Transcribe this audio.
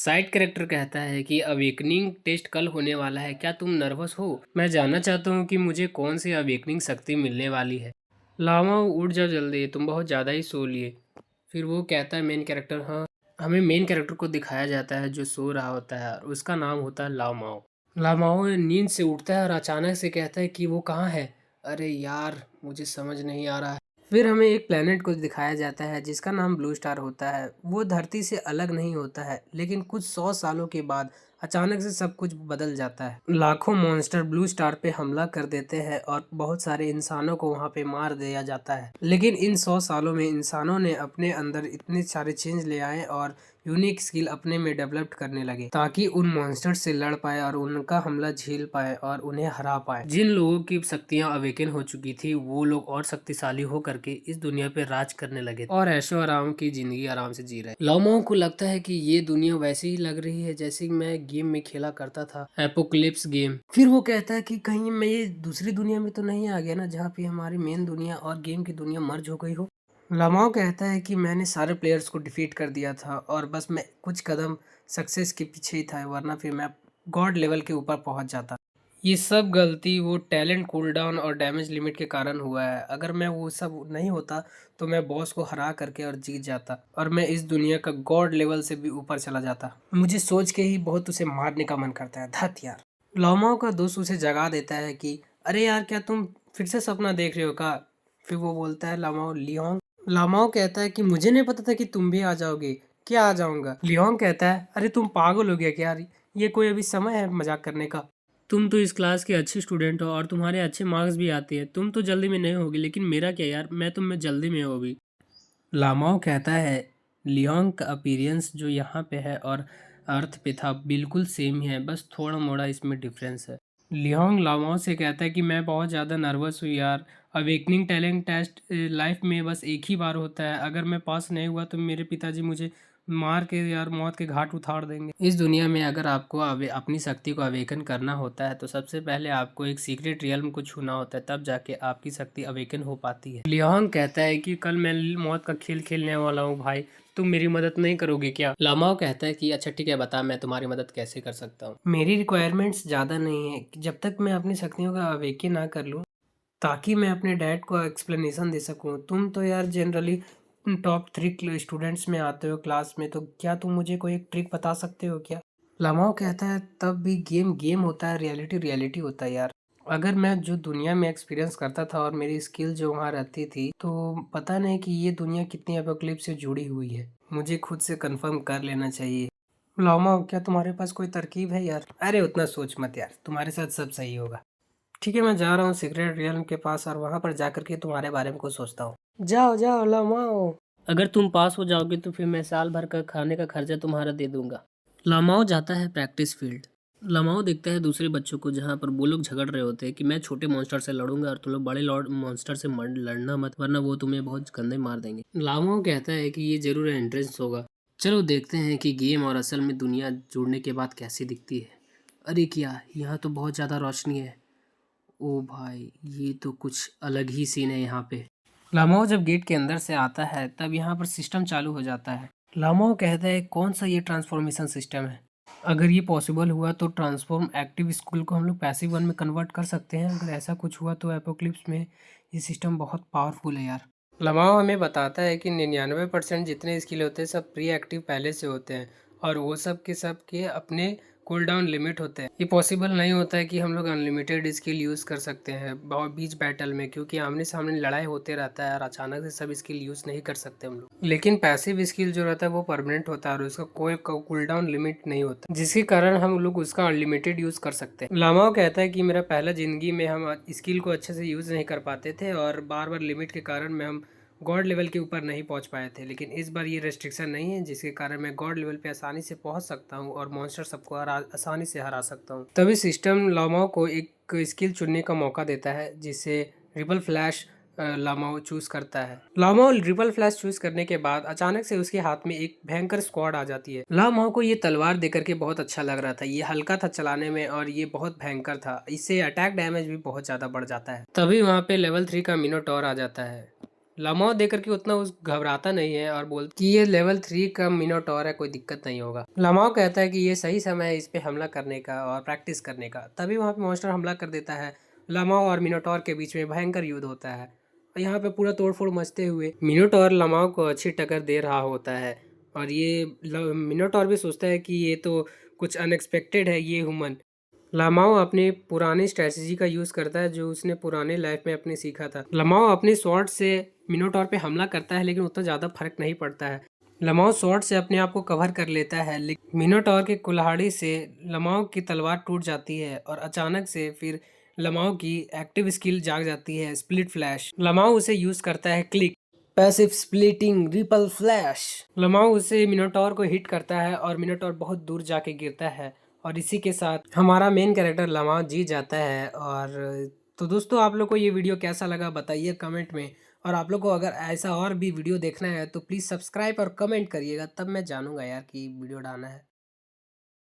Side character कहता है कि अवेकनिंग टेस्ट कल होने वाला है, क्या तुम नर्वस हो? मैं जानना चाहता हूँ कि मुझे कौन सी अवेकनिंग शक्ति मिलने वाली है। लामा उठ जाओ जल्दी, तुम बहुत ज़्यादा ही सो लिए। फिर वो कहता है मेन कैरेक्टर, हाँ। हमें मेन कैरेक्टर को दिखाया जाता है जो सो रहा होता है और उसका नाम होता है लामाओ। लामाओ नींद से उठता है और अचानक से कहता है कि वो कहाँ है। अरे यार, मुझे समझ नहीं आ रहा है। फिर हमें एक प्लेनेट को दिखाया जाता है जिसका नाम ब्लू स्टार होता है। वो धरती से अलग नहीं होता है, लेकिन कुछ 100 सालों के बाद अचानक से सब कुछ बदल जाता है। लाखों मॉन्स्टर ब्लू स्टार पे हमला कर देते हैं और बहुत सारे इंसानों को वहां पे मार दिया जाता है। लेकिन इन 100 सालों में इंसानों ने अपने अंदर इतने सारे चेंज ले आए और यूनिक स्किल अपने में डेवलप करने लगे ताकि उन मॉन्स्टर से लड़ पाए और उनका हमला झेल पाए और उन्हें हरा पाए। जिन लोगों की शक्तियां अवेकन हो चुकी थी वो लोग और शक्तिशाली हो करके इस दुनिया पे राज करने लगे और ऐशो आराम की जिंदगी आराम से जी रहे। लाओमाओ को लगता है कि ये दुनिया वैसे ही लग रही है जैसे मैं गेम में खेला करता था, एपोकलिप्स गेम। फिर वो कहता है कि कहीं मैं ये दूसरी दुनिया में तो नहीं आ गया ना, जहाँ पे हमारी मेन दुनिया और गेम की दुनिया मर्ज हो गई हो। लामाओ कहता है कि मैंने सारे प्लेयर्स को डिफीट कर दिया था और बस मैं कुछ कदम सक्सेस के पीछे ही था, वरना फिर मैं गॉड लेवल के ऊपर पहुंच जाता। ये सब गलती वो टैलेंट कूलडाउन और डैमेज लिमिट के कारण हुआ है। अगर मैं वो सब नहीं होता तो मैं बॉस को हरा करके और जीत जाता और मैं इस दुनिया का गॉड लेवल से भी ऊपर चला जाता। मुझे सोच के ही बहुत उसे मारने का मन करता है। धत यार। लामाओ का दोस्त उसे जगा देता है कि अरे यार, क्या तुम फिर से सपना देख रहे हो का? फिर वो बोलता है लामाओ, लियोंग। लामाओ कहता है कि मुझे नहीं पता था कि तुम भी आ जाओगे। क्या आ जाऊंगा? लियोंग कहता है अरे तुम पागल हो गया क्या यार, ये कोई अभी समय है मजाक करने का? तुम तो इस क्लास के अच्छे स्टूडेंट हो और तुम्हारे अच्छे मार्क्स भी आते हैं, तुम तो जल्दी में नहीं होगी, लेकिन मेरा क्या यार, मैं तुम में जल्दी में हो अभी। लामाओ कहता है लियोंग का अपीयरेंस जो यहाँ पे है और अर्थ पे था बिल्कुल सेम ही है, बस थोड़ा मोड़ा इसमें डिफरेंस है। लियोंग लामाओ से कहता है कि मैं बहुत ज़्यादा नर्वस हूँ यार। अवेकनिंग टैलेंट टेस्ट लाइफ में बस एक ही बार होता है, अगर मैं पास नहीं हुआ तो मेरे पिताजी मुझे मार के यार मौत के घाट उतार देंगे। इस दुनिया में अगर आपको अपनी शक्ति को अवेकन करना होता है तो सबसे पहले आपको एक सीक्रेट रियल्म को छूना होता है, तब जाके आपकी शक्ति अवेकन हो पाती है। लियोंग कहता है कि कल मैं मौत का खेल खेलने वाला हूँ भाई, तुम मेरी मदद नहीं करोगे क्या? लामाओ कहता है कि अच्छा ठीक है, बता मैं तुम्हारी मदद कैसे कर सकता हूँ। मेरी रिक्वायरमेंट्स ज़्यादा नहीं है, जब तक मैं अपनी शक्तियों का अवेकन ना कर लूँ ताकि मैं अपने डैड को एक्सप्लेनेशन दे सकूँ। तुम तो यार जनरली टॉप 3 स्टूडेंट्स में आते हो क्लास में, तो क्या तुम मुझे कोई एक ट्रिक बता सकते हो क्या? लामाओ कहता है तब भी गेम गेम होता है, रियलिटी रियलिटी होता है यार। अगर मैं जो दुनिया में एक्सपीरियंस करता था और मेरी स्किल जो वहाँ रहती थी, तो पता नहीं कि ये दुनिया कितनी एपोकलिप्स से जुड़ी हुई है। मुझे खुद से कंफर्म कर लेना चाहिए। लामाओ, क्या तुम्हारे पास कोई तरकीब है यार? अरे उतना सोच मत यार, तुम्हारे साथ सब सही होगा। ठीक है, मैं जा रहा हूँ सीक्रेट रियल्म के पास और वहां पर जाकर के तुम्हारे बारे में कुछ सोचता हूँ। जाओ जाओ लामाओ। अगर तुम पास हो जाओगे तो फिर मैं साल भर का खाने का खर्चा तुम्हारा दे दूंगा। लामाओ जाता है प्रैक्टिस फील्ड। लामाओ देखता है दूसरे बच्चों को जहाँ पर वो लोग झगड़ रहे होते हैं कि मैं छोटे मॉन्स्टर से लड़ूंगा और तुम लोग बड़े लॉर्ड मॉन्स्टर से लड़ना मत, वरना वो तुम्हें बहुत गंदे मार देंगे। लामाओ कहता है कि ये जरूर एंट्रेंस होगा, चलो देखते हैं कि गेम और असल में दुनिया जुड़ने के बाद कैसी दिखती है। अरे क्या, यहाँ तो बहुत ज़्यादा रोशनी है। ओ भाई, ये तो कुछ अलग ही सीन है यहाँ पे। लामाओ जब गेट के अंदर से आता है तब यहाँ पर सिस्टम चालू हो जाता है। लामाओ कहता है कौन सा ये ट्रांसफॉर्मेशन सिस्टम है? अगर ये पॉसिबल हुआ तो ट्रांसफॉर्म एक्टिव स्कूल को हम लोग पैसिव वन में कन्वर्ट कर सकते हैं। अगर ऐसा कुछ हुआ तो एपोक्लिप्स में ये सिस्टम बहुत पावरफुल है यार। लामाओ हमें बताता है कि 99% जितने स्किल होते हैं सब प्री एक्टिव पहले से होते हैं और वो सब के अपने कूल डाउन लिमिट होते हैं। ये पॉसिबल नहीं होता है कि हम लोग अनलिमिटेड स्किल यूज़ कर सकते हैं बीच बैटल में, क्योंकि आमने सामने लड़ाई होते रहता है और अचानक से सब स्किल यूज़ नहीं कर सकते हम लोग। लेकिन पैसिव स्किल जो रहता है वो परमानेंट होता है और उसका कोई कूल डाउन लिमिट नहीं होता, जिसके कारण हम लोग उसका अनलिमिटेड यूज़ कर सकते हैं। लामाओ कहता है कि मेरा पहला ज़िंदगी में हम स्किल को अच्छे से यूज़ नहीं कर पाते थे और बार बार लिमिट के कारण में हम गॉड लेवल के ऊपर नहीं पहुंच पाए थे, लेकिन इस बार ये रेस्ट्रिक्शन नहीं है, जिसके कारण मैं गॉड लेवल पे आसानी से पहुंच सकता हूं और मॉन्स्टर सबको आसानी से हरा सकता हूं। तभी सिस्टम लामाओ को एक स्किल चुनने का मौका देता है, जिसे रिपल फ्लैश लामाओ चूज करता है। लामाओ रिपल फ्लैश चूज करने के बाद अचानक से उसके हाथ में एक भयंकर स्क्वाड आ जाती है। लामाओ को ये तलवार देकर के बहुत अच्छा लग रहा था, ये हल्का था चलाने में और ये बहुत भयंकर था, इससे अटैक डैमेज भी बहुत ज्यादा बढ़ जाता है। तभी वहाँ पे लेवल 3 का मिनोटॉर आ जाता है। लामाओ देख कर के उतना उस घबराता नहीं है और बोलता कि ये लेवल 3 का मिनोटॉर है, कोई दिक्कत नहीं होगा। लामाओ कहता है कि ये सही समय है इस पे हमला करने का और प्रैक्टिस करने का। तभी वहाँ पे मॉन्स्टर हमला कर देता है। लामाओ और मिनोटॉर के बीच में भयंकर युद्ध होता है और यहाँ पे पूरा तोड़फोड़ मचते हुए मिनोटॉर लामाओ को अच्छी टक्कर दे रहा होता है। और ये मिनोटॉर भी सोचता है कि ये तो कुछ अनएक्सपेक्टेड है, ये ह्यूमन। लामाओ अपनी पुरानी स्ट्रेटजी का यूज करता है जो उसने पुराने लाइफ में अपने सीखा था। लामाओ अपने स्वॉर्ड से मिनोटॉर पे हमला करता है लेकिन उतना ज्यादा फर्क नहीं पड़ता है। लामाओ स्वॉर्ड से अपने आप को कवर कर लेता है लेकिन मिनोटॉर की कुल्हाड़ी से लामाओ की तलवार टूट जाती है और अचानक से फिर लामाओ की एक्टिव स्किल जाग जाती है, स्प्लिट फ्लैश। लामाओ उसे यूज करता है, click passive splitting ripple flash. लमाओ उसे मिनोटॉर को हिट करता है और मिनोटॉर बहुत दूर जाके गिरता है और इसी के साथ हमारा मेन कैरेक्टर लमाओ जीत जाता है। और तो दोस्तों, आप लोग को ये वीडियो कैसा लगा बताइए कमेंट में। और आप लोग को अगर ऐसा और भी वीडियो देखना है तो प्लीज़ सब्सक्राइब और कमेंट करिएगा, तब मैं जानूंगा यार कि वीडियो डालना है।